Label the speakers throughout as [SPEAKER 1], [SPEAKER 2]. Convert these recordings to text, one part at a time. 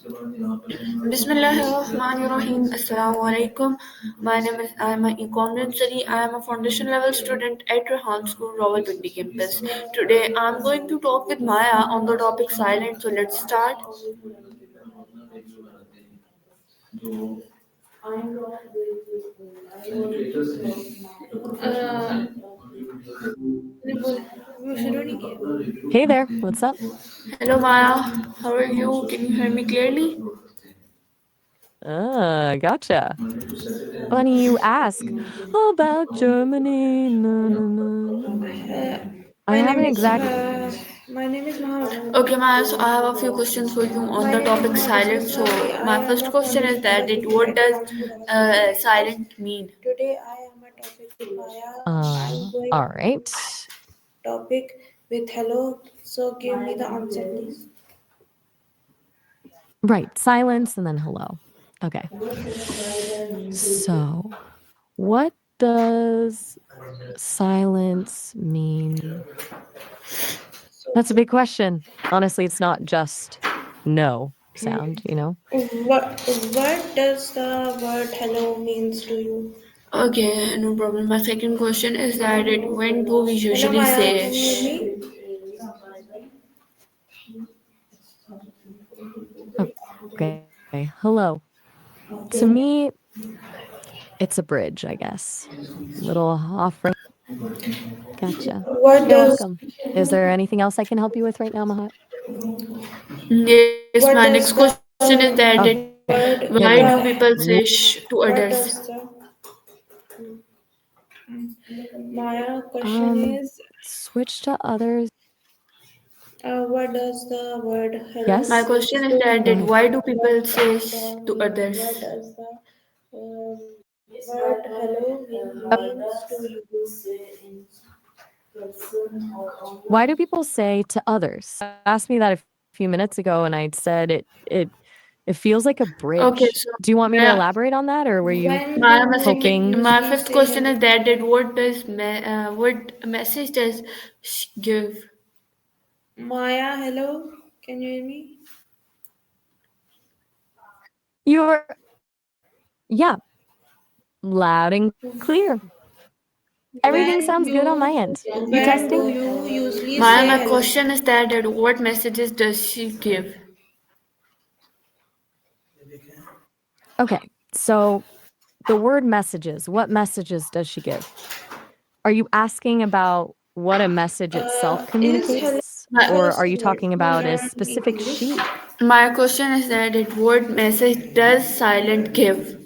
[SPEAKER 1] Bismillahirrahmanirrahim. Assalamu alaikum. My name is Aima Iqamrin Sari. I am a foundation level student at Rehan School, Rawalpindi campus. Today I am going to talk with Maya on the topic silence. So let's start.
[SPEAKER 2] Hey there, what's up?
[SPEAKER 1] Hello Maya, how are you? Can you hear me clearly?
[SPEAKER 2] Gotcha. Funny you ask about Germany. No, no, no, no. I
[SPEAKER 3] My name
[SPEAKER 2] haven't
[SPEAKER 3] is
[SPEAKER 2] exact.
[SPEAKER 3] my name is Mohammed.
[SPEAKER 1] Okay, Maya. So I have a few questions for you on the topic silence. So my
[SPEAKER 3] I am
[SPEAKER 1] first
[SPEAKER 3] a
[SPEAKER 1] question is
[SPEAKER 3] foundation
[SPEAKER 1] that
[SPEAKER 3] level
[SPEAKER 1] what
[SPEAKER 3] student at
[SPEAKER 1] does
[SPEAKER 3] Rehan School, Rawalpindi campus.
[SPEAKER 1] silent mean?
[SPEAKER 3] Today I am a topic with Maya. I am going
[SPEAKER 2] All right.
[SPEAKER 3] topic with hello. So give me the answer, please.
[SPEAKER 2] Right, silence and then hello. Okay. So, what does silence mean? That's a big question. Honestly, it's not just no sound.
[SPEAKER 3] What does the word hello means to you?
[SPEAKER 1] Okay, no problem. My second question is that when do we
[SPEAKER 3] Hello
[SPEAKER 1] usually
[SPEAKER 3] Maya,
[SPEAKER 1] say
[SPEAKER 3] can you hear me?
[SPEAKER 2] Okay, hello. To me, it's a bridge, I guess. Little offering. Gotcha.
[SPEAKER 3] What
[SPEAKER 2] You're
[SPEAKER 3] does
[SPEAKER 2] welcome. Is there anything else I can help you with right now, Mahat?
[SPEAKER 1] yes? My next
[SPEAKER 3] what
[SPEAKER 1] question
[SPEAKER 3] does
[SPEAKER 1] is
[SPEAKER 3] the
[SPEAKER 1] that
[SPEAKER 2] Okay,
[SPEAKER 1] why
[SPEAKER 2] hit
[SPEAKER 1] do
[SPEAKER 2] me with
[SPEAKER 1] people
[SPEAKER 2] it.
[SPEAKER 1] say to others?
[SPEAKER 3] what does the Maya question is
[SPEAKER 2] Switch to others.
[SPEAKER 3] what does the word hello
[SPEAKER 1] My
[SPEAKER 2] Yes,
[SPEAKER 1] question
[SPEAKER 3] means
[SPEAKER 1] is
[SPEAKER 3] to
[SPEAKER 1] that
[SPEAKER 2] go
[SPEAKER 3] you?
[SPEAKER 2] ahead.
[SPEAKER 1] why do people
[SPEAKER 3] What
[SPEAKER 1] say
[SPEAKER 3] does the
[SPEAKER 1] to
[SPEAKER 3] mean?
[SPEAKER 1] others?
[SPEAKER 3] What does the word hello means to you?
[SPEAKER 2] Why do people say to others? You asked me that a few minutes ago, and I said it feels like a bridge.
[SPEAKER 1] Okay, so
[SPEAKER 2] Do you want me to
[SPEAKER 1] my,
[SPEAKER 2] elaborate on that, or were you
[SPEAKER 3] When
[SPEAKER 1] my,
[SPEAKER 3] do
[SPEAKER 1] my
[SPEAKER 3] we
[SPEAKER 2] hoping?
[SPEAKER 1] second my
[SPEAKER 3] usually
[SPEAKER 1] first
[SPEAKER 3] say
[SPEAKER 1] question is
[SPEAKER 3] hello?
[SPEAKER 1] that what message does give?
[SPEAKER 3] Maya, hello. Can you hear me?
[SPEAKER 2] You're yeah, loud and clear. Everything
[SPEAKER 3] When
[SPEAKER 2] sounds good on my
[SPEAKER 3] you
[SPEAKER 2] end. You
[SPEAKER 3] when
[SPEAKER 2] testing?
[SPEAKER 3] do you usually
[SPEAKER 1] My
[SPEAKER 3] say
[SPEAKER 1] my
[SPEAKER 3] hello?
[SPEAKER 1] question is that what messages does she give?
[SPEAKER 2] Okay, so the word messages, what messages does she give? Are you asking about what a message itself
[SPEAKER 3] Is hello
[SPEAKER 2] communicates?
[SPEAKER 1] My,
[SPEAKER 2] Or
[SPEAKER 3] first
[SPEAKER 2] are you
[SPEAKER 3] word
[SPEAKER 2] talking
[SPEAKER 3] to
[SPEAKER 2] about a
[SPEAKER 3] learn
[SPEAKER 2] specific
[SPEAKER 3] English?
[SPEAKER 2] sheet?
[SPEAKER 1] my question is that what message does silent give?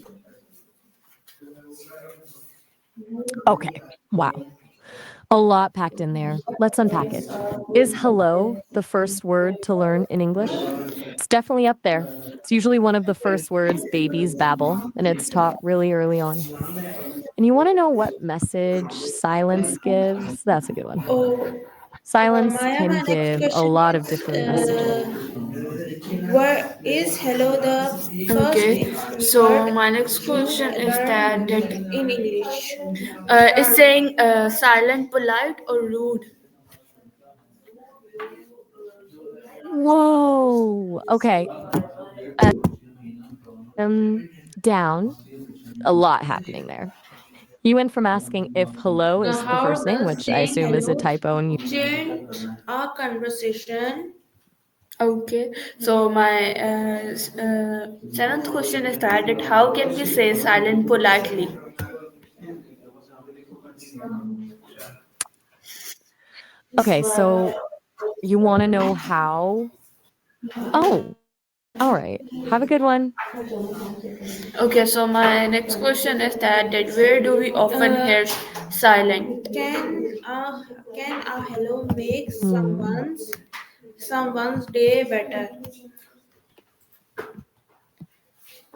[SPEAKER 2] Okay, wow. A lot packed in there. Let's unpack it. Is hello the first word to learn in English? It's definitely up there. It's usually one of the first words babies babble, and it's taught really early on. And you want to know what message silence gives? That's a good one.
[SPEAKER 3] Oh,
[SPEAKER 2] Silence
[SPEAKER 3] Maya,
[SPEAKER 2] can
[SPEAKER 3] my next
[SPEAKER 2] give a
[SPEAKER 3] question
[SPEAKER 2] lot of
[SPEAKER 3] is
[SPEAKER 2] different messages.
[SPEAKER 3] what is hello the first
[SPEAKER 1] Okay, so
[SPEAKER 3] word
[SPEAKER 1] my next
[SPEAKER 3] you
[SPEAKER 1] question is
[SPEAKER 3] learn
[SPEAKER 1] that
[SPEAKER 3] in English?
[SPEAKER 1] is saying silent polite or rude?
[SPEAKER 2] Whoa. Okay. Down. A lot happening there. You went from asking if hello is the
[SPEAKER 3] How
[SPEAKER 2] first name,
[SPEAKER 3] does
[SPEAKER 2] which I
[SPEAKER 3] saying
[SPEAKER 2] assume is a
[SPEAKER 3] hello
[SPEAKER 2] typo, and you
[SPEAKER 3] change our conversation?
[SPEAKER 1] Okay, so my seventh question is that how can we say silent politely?
[SPEAKER 2] okay, so you want to know how? Oh, all right. Have a good one.
[SPEAKER 1] Okay, so my next question is that where do we often
[SPEAKER 3] Uh,
[SPEAKER 1] hear silent?
[SPEAKER 3] can a hello make
[SPEAKER 2] Hmm,
[SPEAKER 3] someone's day better?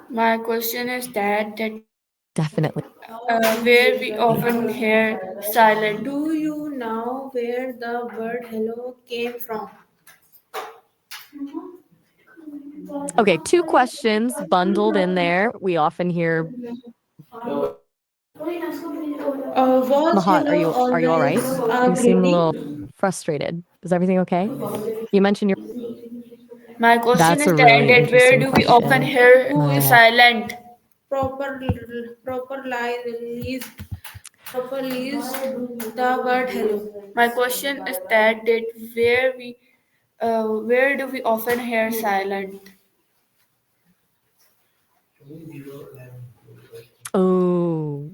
[SPEAKER 1] My question is that
[SPEAKER 2] definitely.
[SPEAKER 1] where we often hear silent.
[SPEAKER 3] Do you know where the word hello came from?
[SPEAKER 2] Okay, two questions bundled in there. We often hear
[SPEAKER 3] Was
[SPEAKER 2] Mahat,
[SPEAKER 3] hello
[SPEAKER 2] are you all
[SPEAKER 3] always
[SPEAKER 2] right?
[SPEAKER 3] a
[SPEAKER 2] You seem a
[SPEAKER 3] greeting?
[SPEAKER 2] little frustrated. Is everything okay? You mentioned your
[SPEAKER 1] My question
[SPEAKER 2] That's
[SPEAKER 1] is
[SPEAKER 2] a really
[SPEAKER 1] that where
[SPEAKER 2] interesting
[SPEAKER 1] do we often
[SPEAKER 2] question,
[SPEAKER 1] hear who is
[SPEAKER 2] Maya.
[SPEAKER 1] silent?
[SPEAKER 3] Proper, proper lease, proper lease the word hello.
[SPEAKER 1] My question is that where do we often hear silent?
[SPEAKER 2] Oh,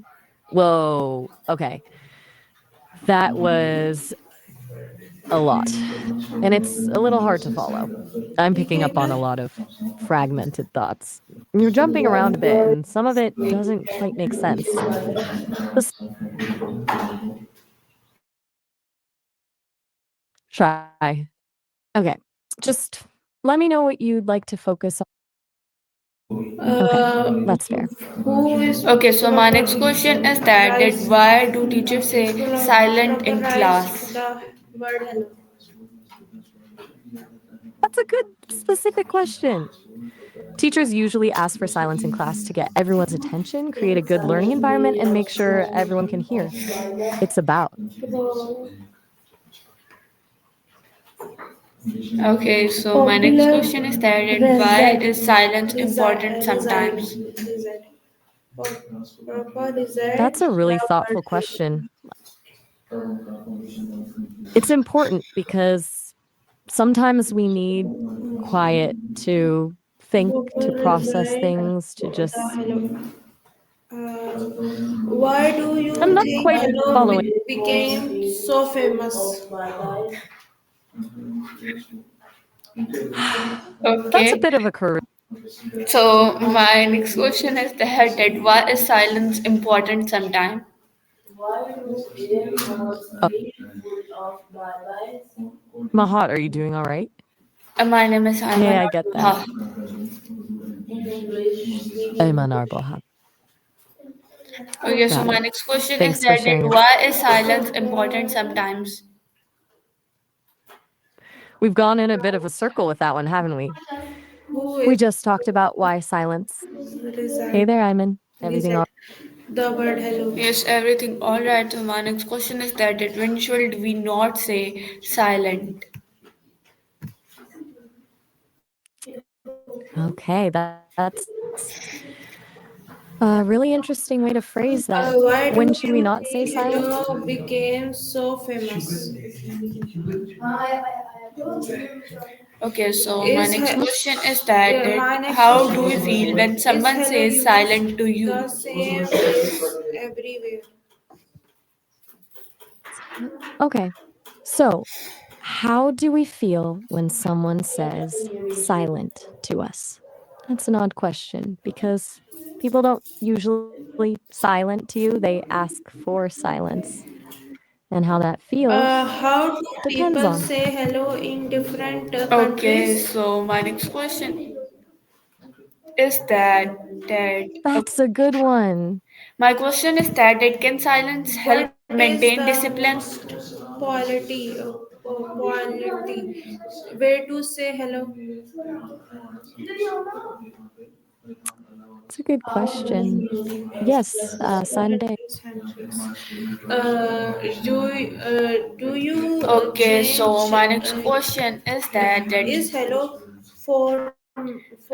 [SPEAKER 2] whoa. Okay. That was a lot. And it's a little hard to follow. I'm picking up on a lot of fragmented thoughts. You're jumping around a bit, and some of it doesn't quite make sense. Let's try. Okay. Just let me know what you'd like to focus on. Okay.
[SPEAKER 3] Uh,
[SPEAKER 2] That's fair.
[SPEAKER 3] who is
[SPEAKER 1] Okay, so my
[SPEAKER 3] proper
[SPEAKER 1] next question is that
[SPEAKER 3] rise,
[SPEAKER 1] why do teachers say silent
[SPEAKER 3] proper
[SPEAKER 1] in
[SPEAKER 3] rise
[SPEAKER 1] class?
[SPEAKER 3] the word hello?
[SPEAKER 2] That's a good specific question. Teachers usually ask for silence in class to get everyone's attention, create a good learning environment, and make sure everyone can hear. It's about.
[SPEAKER 1] Okay, so my next
[SPEAKER 3] Popular
[SPEAKER 1] question is that why
[SPEAKER 3] result,
[SPEAKER 1] is silence important
[SPEAKER 3] result,
[SPEAKER 1] sometimes?
[SPEAKER 3] result. Proper result
[SPEAKER 2] That's a really
[SPEAKER 3] the word
[SPEAKER 2] thoughtful question. It's important because sometimes we need quiet to think, to
[SPEAKER 3] proper
[SPEAKER 2] process
[SPEAKER 3] result
[SPEAKER 2] things, to
[SPEAKER 3] the
[SPEAKER 2] just.
[SPEAKER 3] hello. Why do you
[SPEAKER 2] I'm not
[SPEAKER 3] think
[SPEAKER 2] quite
[SPEAKER 3] hello
[SPEAKER 2] following.
[SPEAKER 3] became so famous?
[SPEAKER 2] That's a
[SPEAKER 1] Okay,
[SPEAKER 2] bit of a curve.
[SPEAKER 1] so my next question is that why is silence important sometimes?
[SPEAKER 2] Mahat, are you doing all right?
[SPEAKER 1] My name is
[SPEAKER 2] Hey,
[SPEAKER 1] Ayman.
[SPEAKER 2] I get that.
[SPEAKER 1] Ha.
[SPEAKER 2] Ayman Arboha.
[SPEAKER 1] Okay, so
[SPEAKER 2] Got
[SPEAKER 1] my
[SPEAKER 2] it.
[SPEAKER 1] next question is
[SPEAKER 2] Thanks for
[SPEAKER 1] that
[SPEAKER 2] sharing your.
[SPEAKER 1] why is silence important sometimes?
[SPEAKER 2] We've gone in a bit of a circle with that one, haven't we?
[SPEAKER 3] Who
[SPEAKER 2] We
[SPEAKER 3] is
[SPEAKER 2] just talked about why silence. Hey
[SPEAKER 3] result?
[SPEAKER 2] there, Ayman. Everything
[SPEAKER 3] Result
[SPEAKER 2] all.
[SPEAKER 3] the word hello.
[SPEAKER 1] Yes, everything all right. So my next question is that when should we not say silent?
[SPEAKER 2] Okay, that's a really interesting way to phrase that.
[SPEAKER 3] Why do
[SPEAKER 2] When should we
[SPEAKER 3] you
[SPEAKER 2] not say
[SPEAKER 3] think
[SPEAKER 2] silence?
[SPEAKER 3] hello became so famous?
[SPEAKER 1] Okay, so my
[SPEAKER 3] Is
[SPEAKER 1] next
[SPEAKER 3] he-
[SPEAKER 1] question is that
[SPEAKER 3] my next
[SPEAKER 1] how
[SPEAKER 3] question
[SPEAKER 1] do you
[SPEAKER 3] is:
[SPEAKER 1] feel when
[SPEAKER 3] is
[SPEAKER 1] someone
[SPEAKER 3] hello
[SPEAKER 1] says
[SPEAKER 3] used
[SPEAKER 1] silent to
[SPEAKER 3] the
[SPEAKER 1] you?
[SPEAKER 3] same place everywhere?
[SPEAKER 2] Okay, so how do we feel when someone says silent to us? That's an odd question because people don't usually silent to you, they ask for silence. And how that feels
[SPEAKER 3] How do
[SPEAKER 2] depends
[SPEAKER 3] people
[SPEAKER 2] on.
[SPEAKER 3] say hello in different
[SPEAKER 1] Okay,
[SPEAKER 3] countries?
[SPEAKER 1] so my next question is that
[SPEAKER 2] That's a good one.
[SPEAKER 1] my question is that can silence help
[SPEAKER 3] What is
[SPEAKER 1] maintain
[SPEAKER 3] the
[SPEAKER 1] discipline?
[SPEAKER 3] most quality way to say hello?
[SPEAKER 2] It's a good question. Yes, sign a day.
[SPEAKER 3] Do you
[SPEAKER 1] Okay, so
[SPEAKER 3] change?
[SPEAKER 1] my next question is that
[SPEAKER 3] Is hello formal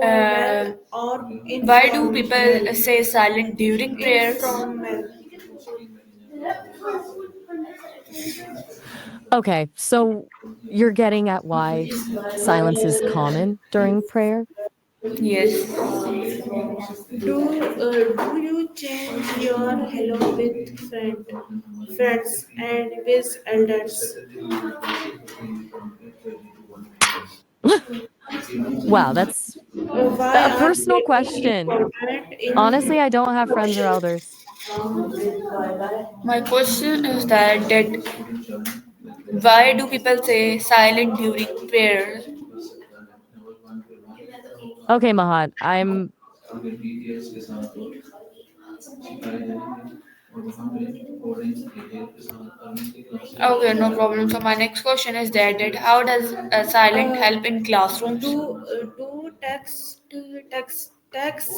[SPEAKER 1] uh,
[SPEAKER 3] or
[SPEAKER 1] why do
[SPEAKER 3] informal?
[SPEAKER 1] people say silent during prayers?
[SPEAKER 3] Informal.
[SPEAKER 2] Okay, so you're getting at why silence is common during prayer?
[SPEAKER 1] Yes.
[SPEAKER 3] Do you change your hello with friends and with elders?
[SPEAKER 2] Wow, that's
[SPEAKER 3] Why
[SPEAKER 2] a
[SPEAKER 3] are
[SPEAKER 2] personal
[SPEAKER 3] greeting
[SPEAKER 2] question.
[SPEAKER 3] important in
[SPEAKER 2] Honestly, I don't have friends or elders.
[SPEAKER 1] My question is that why do people say silent during prayer?
[SPEAKER 2] Okay, Mahat, I'm.
[SPEAKER 1] Okay, no problem. So my next question is that how does silent
[SPEAKER 3] uh,
[SPEAKER 1] help in classrooms?
[SPEAKER 3] do text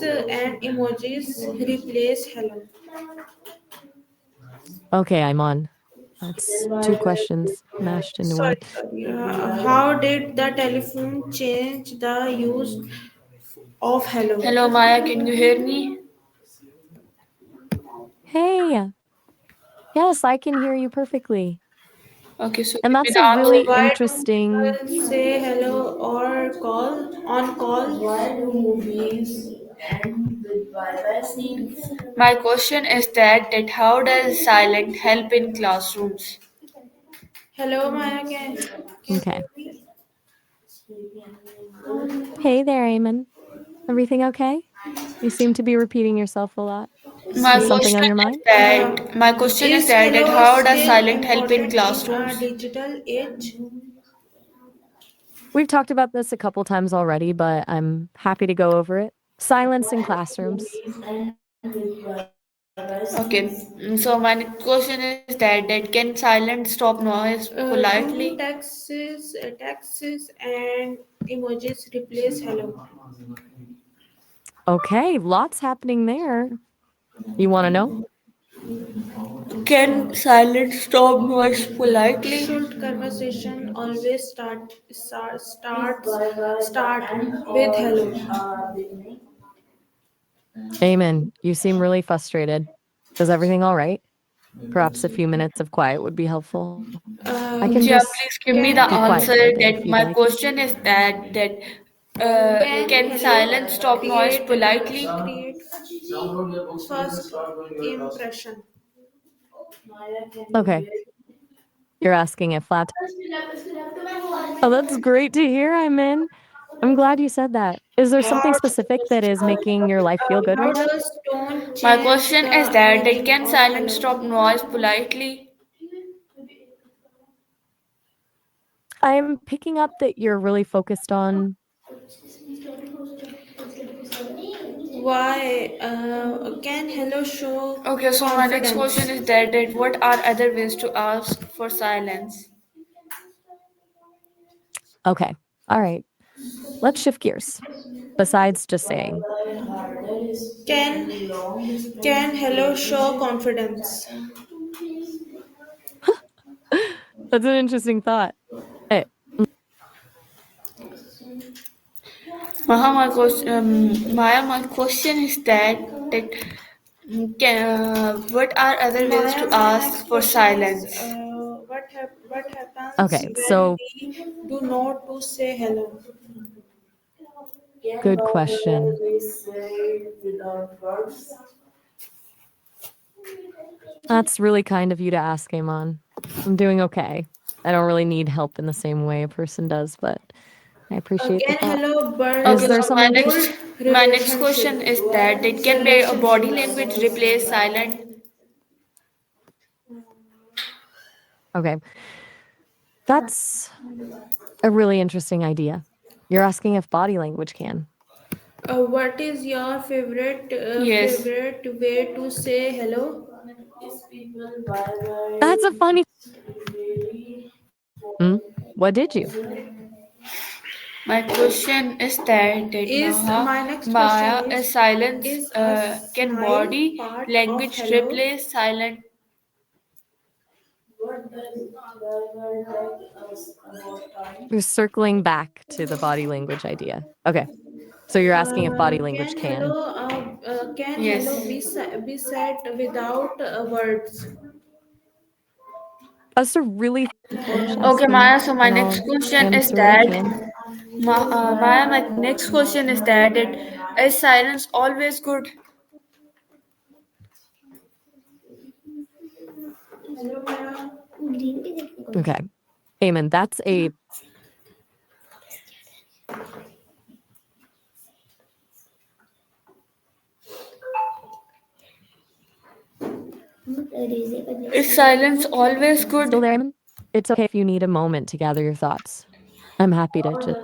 [SPEAKER 3] and emojis replace hello?
[SPEAKER 2] Okay, I'm on. That's two questions mashed into one.
[SPEAKER 3] Sorry. How did the telephone change the use of hello?
[SPEAKER 1] Hello, Maya, can you hear me?
[SPEAKER 2] Hey, yes, I can hear you perfectly.
[SPEAKER 1] Okay, so
[SPEAKER 2] And
[SPEAKER 1] you
[SPEAKER 2] that's
[SPEAKER 1] can
[SPEAKER 2] a
[SPEAKER 1] answer.
[SPEAKER 2] really
[SPEAKER 3] Why do
[SPEAKER 2] interesting.
[SPEAKER 3] people say hello or call on call? Why do movies end with bye-bye scenes?
[SPEAKER 1] My question is that how does silent help in classrooms?
[SPEAKER 3] Hello, Maya. Can
[SPEAKER 2] Okay.
[SPEAKER 3] you
[SPEAKER 2] Hey there, Eamon. Everything okay? You seem to be repeating yourself a lot.
[SPEAKER 1] My
[SPEAKER 2] Is something on
[SPEAKER 1] question
[SPEAKER 2] your
[SPEAKER 1] is
[SPEAKER 2] mind?
[SPEAKER 1] that
[SPEAKER 3] Is
[SPEAKER 1] how does
[SPEAKER 3] hello
[SPEAKER 1] silent
[SPEAKER 3] still
[SPEAKER 1] help in
[SPEAKER 3] important in
[SPEAKER 1] classrooms?
[SPEAKER 3] a digital age?
[SPEAKER 2] We've talked about this a couple times already, but I'm happy to go over it. Silence in classrooms.
[SPEAKER 1] Okay, so my next question is that can silence stop noise
[SPEAKER 3] Do
[SPEAKER 1] politely?
[SPEAKER 3] texts and emojis replace hello?
[SPEAKER 2] Okay, lots happening there. You want to know?
[SPEAKER 1] Can silence stop noise politely?
[SPEAKER 3] Should conversation always start with hello?
[SPEAKER 2] Eamon, you seem really frustrated. Is everything all right? Perhaps a few minutes of quiet would be helpful. I can just
[SPEAKER 1] Yeah, please give me
[SPEAKER 2] be
[SPEAKER 1] the
[SPEAKER 2] quiet for a
[SPEAKER 1] answer.
[SPEAKER 2] bit if you'd
[SPEAKER 1] That my
[SPEAKER 2] like.
[SPEAKER 1] question is that
[SPEAKER 3] Can
[SPEAKER 1] can
[SPEAKER 3] hello
[SPEAKER 1] silence stop noise politely?
[SPEAKER 3] create first impression?
[SPEAKER 2] Okay, you're asking if flat. Oh, that's great to hear, Eamon. I'm glad you said that. Is there something
[SPEAKER 3] How
[SPEAKER 2] specific that is making your life feel good
[SPEAKER 3] how
[SPEAKER 2] right now?
[SPEAKER 3] does tone
[SPEAKER 1] My
[SPEAKER 3] change
[SPEAKER 1] question is
[SPEAKER 3] the
[SPEAKER 1] that
[SPEAKER 3] meaning
[SPEAKER 1] can
[SPEAKER 3] of
[SPEAKER 1] silence
[SPEAKER 3] hello?
[SPEAKER 1] stop noise politely?
[SPEAKER 2] I'm picking up that you're really focused on.
[SPEAKER 3] Why can hello show
[SPEAKER 1] Okay, so my next
[SPEAKER 3] confidence?
[SPEAKER 1] question is that what are other ways to ask for silence?
[SPEAKER 2] Okay, all right, let's shift gears. Besides just saying,
[SPEAKER 3] Can can hello show confidence?
[SPEAKER 2] that's an interesting thought. Hey,
[SPEAKER 1] My question is that what are other ways to
[SPEAKER 3] My
[SPEAKER 1] ask
[SPEAKER 3] next
[SPEAKER 1] for
[SPEAKER 3] question is
[SPEAKER 1] silence?
[SPEAKER 3] what happens
[SPEAKER 2] okay,
[SPEAKER 3] when
[SPEAKER 2] so
[SPEAKER 3] we do not to say hello? Can
[SPEAKER 2] good
[SPEAKER 3] love
[SPEAKER 2] question.
[SPEAKER 3] be said without words?
[SPEAKER 2] That's really kind of you to ask, Amon. I'm doing okay. I don't really need help in the same way a person does, but I appreciate the
[SPEAKER 3] Can
[SPEAKER 2] thought.
[SPEAKER 3] hello
[SPEAKER 2] Is
[SPEAKER 1] Okay,
[SPEAKER 2] there
[SPEAKER 1] so my
[SPEAKER 2] something?
[SPEAKER 1] next
[SPEAKER 3] build
[SPEAKER 1] my next question is that it can be a body language
[SPEAKER 3] relationships?
[SPEAKER 1] replace silent.
[SPEAKER 2] Okay, that's a really interesting idea. You're asking if body language can.
[SPEAKER 3] What is your
[SPEAKER 1] Yes.
[SPEAKER 3] favorite way to say hello? Is people
[SPEAKER 2] That's a funny. Hmm? What did you?
[SPEAKER 1] My question is that
[SPEAKER 3] Is
[SPEAKER 1] Maha
[SPEAKER 3] my next question
[SPEAKER 1] Maya is silence
[SPEAKER 3] is a
[SPEAKER 1] can
[SPEAKER 3] smile
[SPEAKER 1] body
[SPEAKER 3] part of
[SPEAKER 1] language
[SPEAKER 3] hello?
[SPEAKER 1] replace silent.
[SPEAKER 3] What does Bye tell us about time?
[SPEAKER 2] You're circling back to the body language idea. Okay, so you're asking if body language can.
[SPEAKER 3] Can hello
[SPEAKER 1] Yes.
[SPEAKER 3] be said without words?
[SPEAKER 2] That's a really
[SPEAKER 1] Okay,
[SPEAKER 2] question,
[SPEAKER 1] Maya. So my
[SPEAKER 2] and
[SPEAKER 1] next
[SPEAKER 2] I'll
[SPEAKER 1] question is
[SPEAKER 2] answer it. It
[SPEAKER 1] that
[SPEAKER 2] can.
[SPEAKER 1] Maya. My next question is that is silence always good?
[SPEAKER 2] Okay. Amen. That's a
[SPEAKER 1] Is silence always good?
[SPEAKER 2] still there, Amen. It's okay if you need a moment to gather your thoughts. I'm happy to just.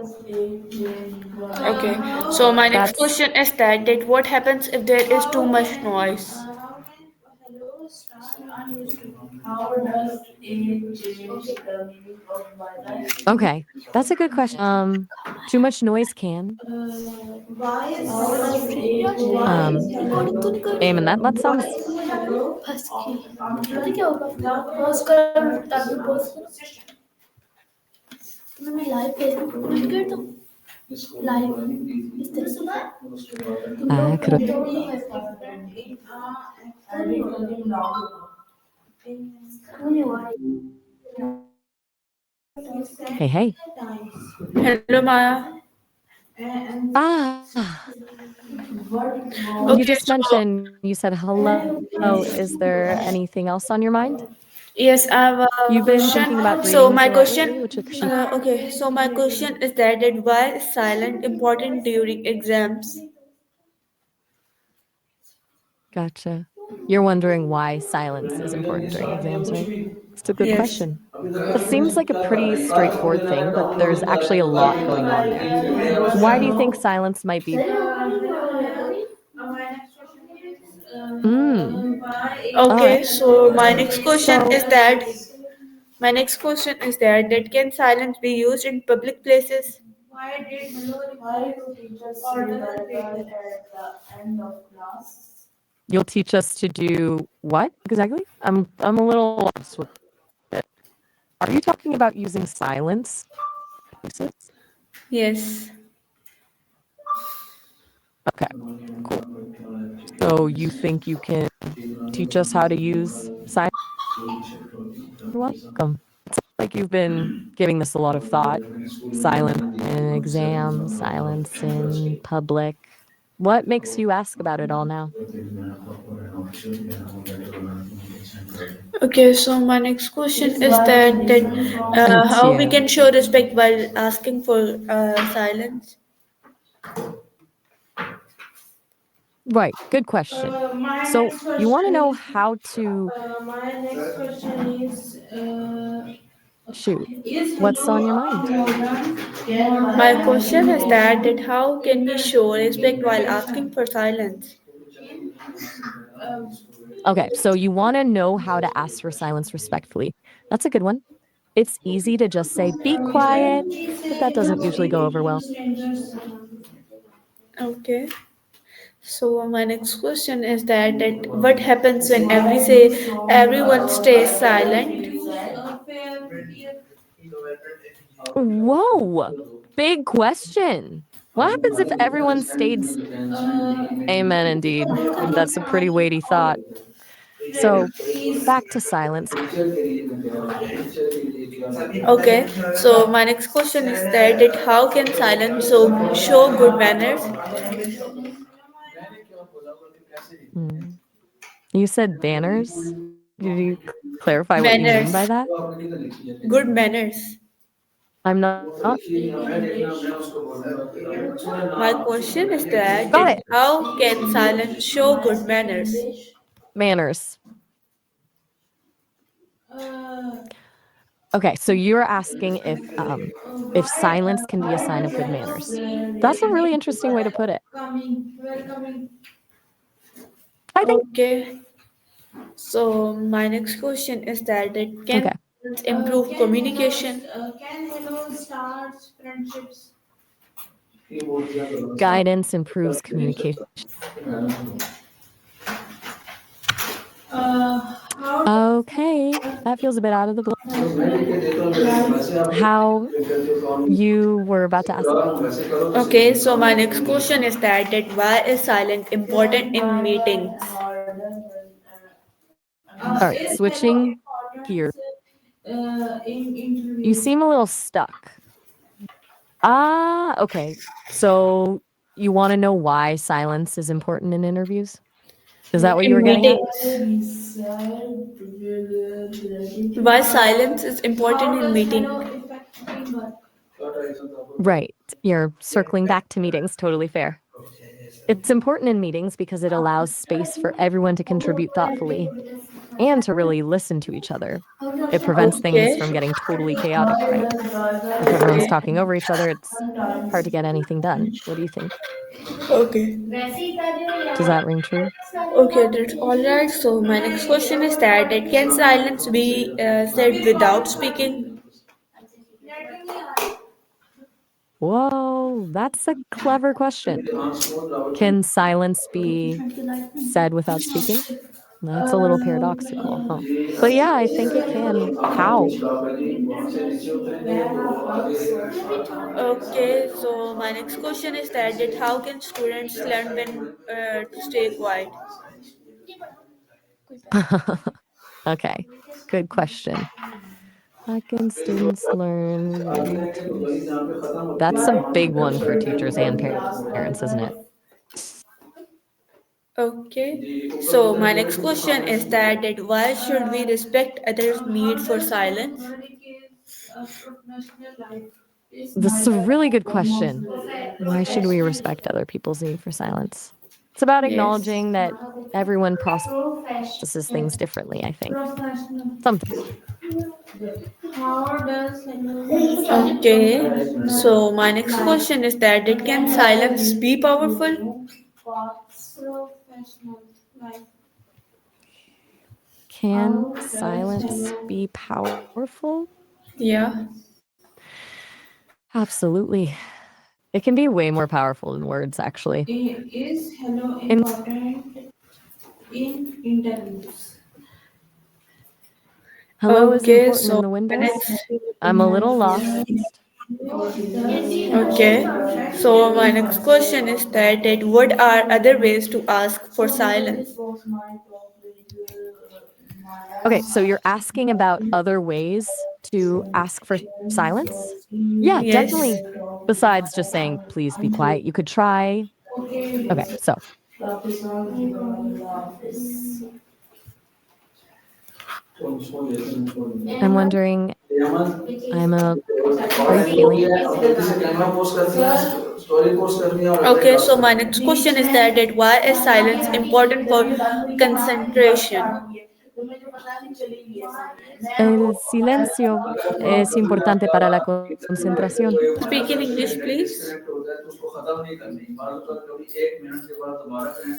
[SPEAKER 1] Okay. So my next
[SPEAKER 2] That's
[SPEAKER 1] question is that what happens if there is too much noise?
[SPEAKER 3] How can hello start unused to? How does it change the meaning of bye?
[SPEAKER 2] okay. That's a good question. Too much noise can.
[SPEAKER 3] Why is hello?
[SPEAKER 2] Um, Amen. That sounds
[SPEAKER 3] Hello?
[SPEAKER 1] फंस गई पता क्या होगा pause कर ताकि pause करो मैंने live Facebook click कर दो लाइव इस तरह सुना है तुम लोग
[SPEAKER 2] Ah, could
[SPEAKER 1] तो
[SPEAKER 2] hey, hey.
[SPEAKER 1] hello Maya
[SPEAKER 2] Ah,
[SPEAKER 1] okay
[SPEAKER 2] you just
[SPEAKER 1] so
[SPEAKER 2] mentioned you said hello. Is there anything else on your mind?
[SPEAKER 1] yes, I have a
[SPEAKER 2] You've been
[SPEAKER 1] question.
[SPEAKER 2] thinking about
[SPEAKER 1] So
[SPEAKER 2] greetings
[SPEAKER 1] my
[SPEAKER 2] a lot lately,
[SPEAKER 1] question,
[SPEAKER 2] which is she
[SPEAKER 1] okay. So my question is that why is silent important during exams?
[SPEAKER 2] gotcha. You're wondering why silence is important during exams, right? It's a good
[SPEAKER 1] Yes.
[SPEAKER 2] question. That seems like a pretty straightforward thing, but there's actually a lot going on there. Why do you think silence might be? Mm, all
[SPEAKER 1] Okay.
[SPEAKER 2] right.
[SPEAKER 1] So my next question
[SPEAKER 2] So,
[SPEAKER 1] is that can silence be used in public places?
[SPEAKER 2] you'll teach us to do what exactly? I'm a little lost with it. Are you talking about using silence?
[SPEAKER 1] Yes.
[SPEAKER 2] Okay, cool. So you think you can teach us how to use silence? You're welcome. Like you've been giving this a lot of thought. Silence in exams, silence in public. What makes you ask about it all now?
[SPEAKER 1] Okay. So my next question is how we can
[SPEAKER 2] Entiendo.
[SPEAKER 1] show respect while asking for silence.
[SPEAKER 2] Right, good question.
[SPEAKER 3] My
[SPEAKER 2] So
[SPEAKER 3] next
[SPEAKER 2] you want to know
[SPEAKER 3] question.
[SPEAKER 2] how to
[SPEAKER 3] My next question is
[SPEAKER 2] shoot.
[SPEAKER 3] is
[SPEAKER 2] What's
[SPEAKER 3] hello
[SPEAKER 2] on your mind?
[SPEAKER 1] My question is that how can we show respect while asking for silence?
[SPEAKER 2] Okay, so you want to know how to ask for silence respectfully. That's a good one. It's easy to just say, be quiet, but that doesn't usually go over well.
[SPEAKER 1] Okay. So my next question is that what happens when everyone stays silent?
[SPEAKER 2] Whoa, big question. What happens if everyone stayed? Amen, indeed. That's a pretty weighty thought. So back to silence.
[SPEAKER 1] Okay. So my next question is that how can silence show good manners?
[SPEAKER 2] Hmm. You said banners. Could you clarify what you mean
[SPEAKER 1] Manners.
[SPEAKER 2] by that?
[SPEAKER 1] Good manners.
[SPEAKER 2] I'm not
[SPEAKER 1] My question is
[SPEAKER 2] got
[SPEAKER 1] that
[SPEAKER 2] it.
[SPEAKER 1] how can silence show good manners?
[SPEAKER 2] Manners. Okay, so you're asking if silence can be a sign of good manners. That's a really interesting way to put it. I think
[SPEAKER 1] Okay. So my next question is that can
[SPEAKER 2] okay.
[SPEAKER 1] silence improve communication?
[SPEAKER 3] can hello starts friendships?
[SPEAKER 2] Guidance improves communication.
[SPEAKER 3] How
[SPEAKER 2] Okay, that feels a bit out of the blue. How you were about to ask something?
[SPEAKER 1] Okay, so my next question is that why is silence important in meetings?
[SPEAKER 2] All right,
[SPEAKER 3] is hello
[SPEAKER 2] switching gears.
[SPEAKER 3] important in
[SPEAKER 2] You
[SPEAKER 3] interviews?
[SPEAKER 2] seem a little stuck. Ah, okay. So you want to know why silence is important in interviews? Is that what you
[SPEAKER 1] In
[SPEAKER 2] were getting at?
[SPEAKER 1] meetings. Why silence is important
[SPEAKER 3] How
[SPEAKER 1] in
[SPEAKER 3] does
[SPEAKER 1] meeting?
[SPEAKER 3] hello affect teamwork?
[SPEAKER 2] Right. You're circling back to meetings. Totally fair. It's important in meetings because it allows space for everyone to contribute thoughtfully and to really listen to each other. It prevents things
[SPEAKER 1] Okay.
[SPEAKER 2] from getting totally chaotic, right? If everyone's
[SPEAKER 1] Okay.
[SPEAKER 2] talking over each other, it's hard to get anything done. What do you think?
[SPEAKER 1] Okay.
[SPEAKER 2] Does that ring true?
[SPEAKER 1] Okay, that's all right. So my next question is that can silence be said without speaking?
[SPEAKER 2] Whoa, that's a clever question. Can silence be said without speaking? That's a little paradoxical, huh? But yeah, I think it can. How?
[SPEAKER 1] Okay, so my next question is that how can students learn when to stay quiet?
[SPEAKER 2] Okay, good question. How can students learn when to? That's a big one for teachers and parents, isn't it?
[SPEAKER 1] Okay, so my next question is that why should we respect others' need for silence?
[SPEAKER 2] This is a really good question. Why should we respect other people's need for silence? It's about
[SPEAKER 1] Yes.
[SPEAKER 2] acknowledging that everyone processes things differently, I think. Sometimes.
[SPEAKER 1] Okay, so my next question is that can silence be powerful?
[SPEAKER 2] Can silence be powerful?
[SPEAKER 1] Yeah.
[SPEAKER 2] Absolutely. It can be way more powerful than words, actually.
[SPEAKER 3] Is hello
[SPEAKER 2] In
[SPEAKER 3] important in interviews?
[SPEAKER 2] hello is
[SPEAKER 1] Okay,
[SPEAKER 2] important in
[SPEAKER 1] so
[SPEAKER 2] the
[SPEAKER 1] my
[SPEAKER 2] windows.
[SPEAKER 1] next
[SPEAKER 2] I'm a little lost.
[SPEAKER 1] okay, so my next question is that what are other ways to ask for silence?
[SPEAKER 2] Okay, so you're asking about other ways to ask for silence? Yeah,
[SPEAKER 1] Yes.
[SPEAKER 2] definitely. Besides just saying, please be quiet, you could try. Okay, so I'm wondering, I'm a, are you feeling
[SPEAKER 1] Okay, so my next question is that why is silence important for concentration?
[SPEAKER 2] el silencio es importante para la concentración?
[SPEAKER 1] Speak in English, please.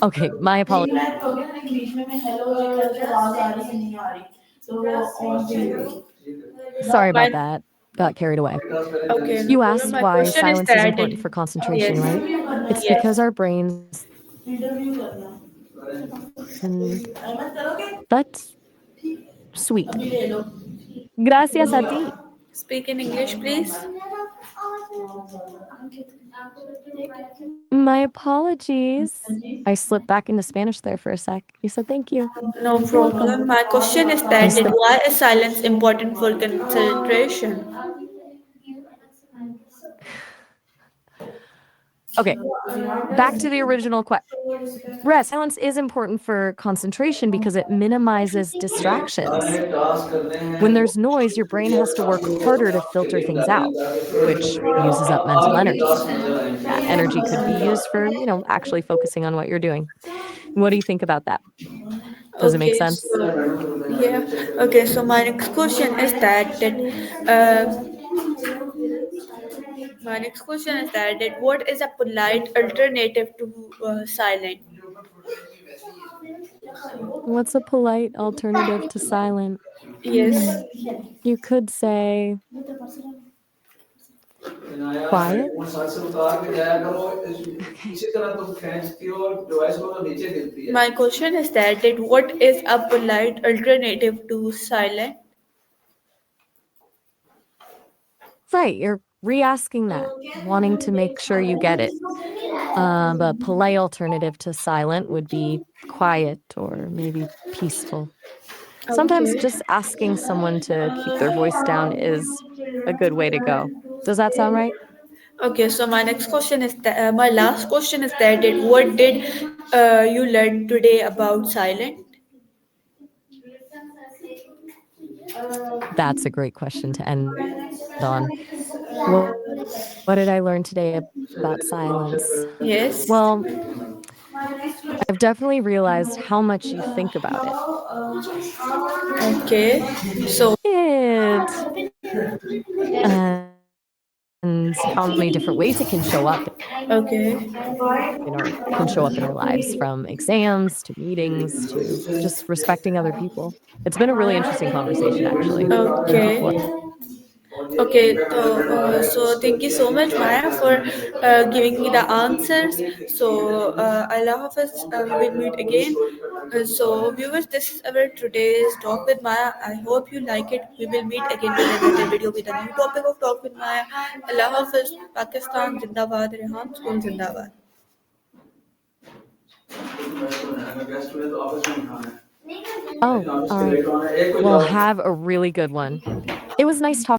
[SPEAKER 2] Okay, my apologies.
[SPEAKER 3] Relax हो गया ना बीच में hello करके आवाज आ रही है नहीं आ रही तो on
[SPEAKER 2] Sorry about
[SPEAKER 1] My
[SPEAKER 2] that. Got carried away.
[SPEAKER 1] okay, no
[SPEAKER 2] You
[SPEAKER 1] problem.
[SPEAKER 2] asked
[SPEAKER 1] My
[SPEAKER 2] why
[SPEAKER 1] question is
[SPEAKER 2] silence is
[SPEAKER 1] that
[SPEAKER 2] important for concentration,
[SPEAKER 1] yes,
[SPEAKER 2] right? It's because
[SPEAKER 1] yes.
[SPEAKER 2] our brains,
[SPEAKER 3] interview करना
[SPEAKER 2] and
[SPEAKER 3] Ahmad करोगे
[SPEAKER 2] that's sweet.
[SPEAKER 3] अभी ले लो
[SPEAKER 2] Gracias a ti.
[SPEAKER 1] Speak in English, please.
[SPEAKER 2] My apologies. I slipped back into Spanish there for a sec. You said thank you.
[SPEAKER 1] No
[SPEAKER 2] You're welcome.
[SPEAKER 1] problem. My question is
[SPEAKER 2] I
[SPEAKER 1] that
[SPEAKER 2] slipped.
[SPEAKER 1] why is silence important for concentration?
[SPEAKER 2] Okay, back to the original question. Rest. Silence is important for concentration because it minimizes distractions. When there's noise, your brain has to work harder to filter things out, which uses up mental energy. That energy could be used for, actually focusing on what you're doing. What do you think about that? Does it make
[SPEAKER 1] Okay,
[SPEAKER 2] sense?
[SPEAKER 1] so yeah. Okay, so my next question is uh, that what is a polite alternative to silent?
[SPEAKER 2] What's a polite alternative to silent?
[SPEAKER 1] Yes.
[SPEAKER 2] You could say quiet. Okay.
[SPEAKER 1] My question is that what is a polite alternative to silent?
[SPEAKER 2] Right. You're re asking that, wanting to make sure you get it. A polite alternative to silent would be quiet or maybe peaceful. Sometimes
[SPEAKER 1] Okay.
[SPEAKER 2] just asking someone to keep their voice down is a good way to go. Does that sound right?
[SPEAKER 1] Okay, so my next question is that my last question is that what did you learn today about silent?
[SPEAKER 2] That's a great question to end on. What did I learn today about silence? Well,
[SPEAKER 1] Yes.
[SPEAKER 2] I've definitely realized how much you think about it.
[SPEAKER 1] Okay. So
[SPEAKER 2] It and how many different ways it can show up
[SPEAKER 1] okay.
[SPEAKER 2] can show up in our lives, from exams to meetings to just respecting other people. It's been a really interesting conversation, actually. Thank you
[SPEAKER 1] Okay.
[SPEAKER 2] for
[SPEAKER 1] Okay, so thank you so much, Maya, for giving me the answers. So Allah Hafiz, we will meet again. So viewers, this is our today's talk with Maya. I hope you like it. We will meet again with another video with a new topic of talk with Maya. Allah Hafiz, Pakistan, Zindabad, Rehan School, Zindabad.
[SPEAKER 2] Oh, well, have a really good one. It was nice talking.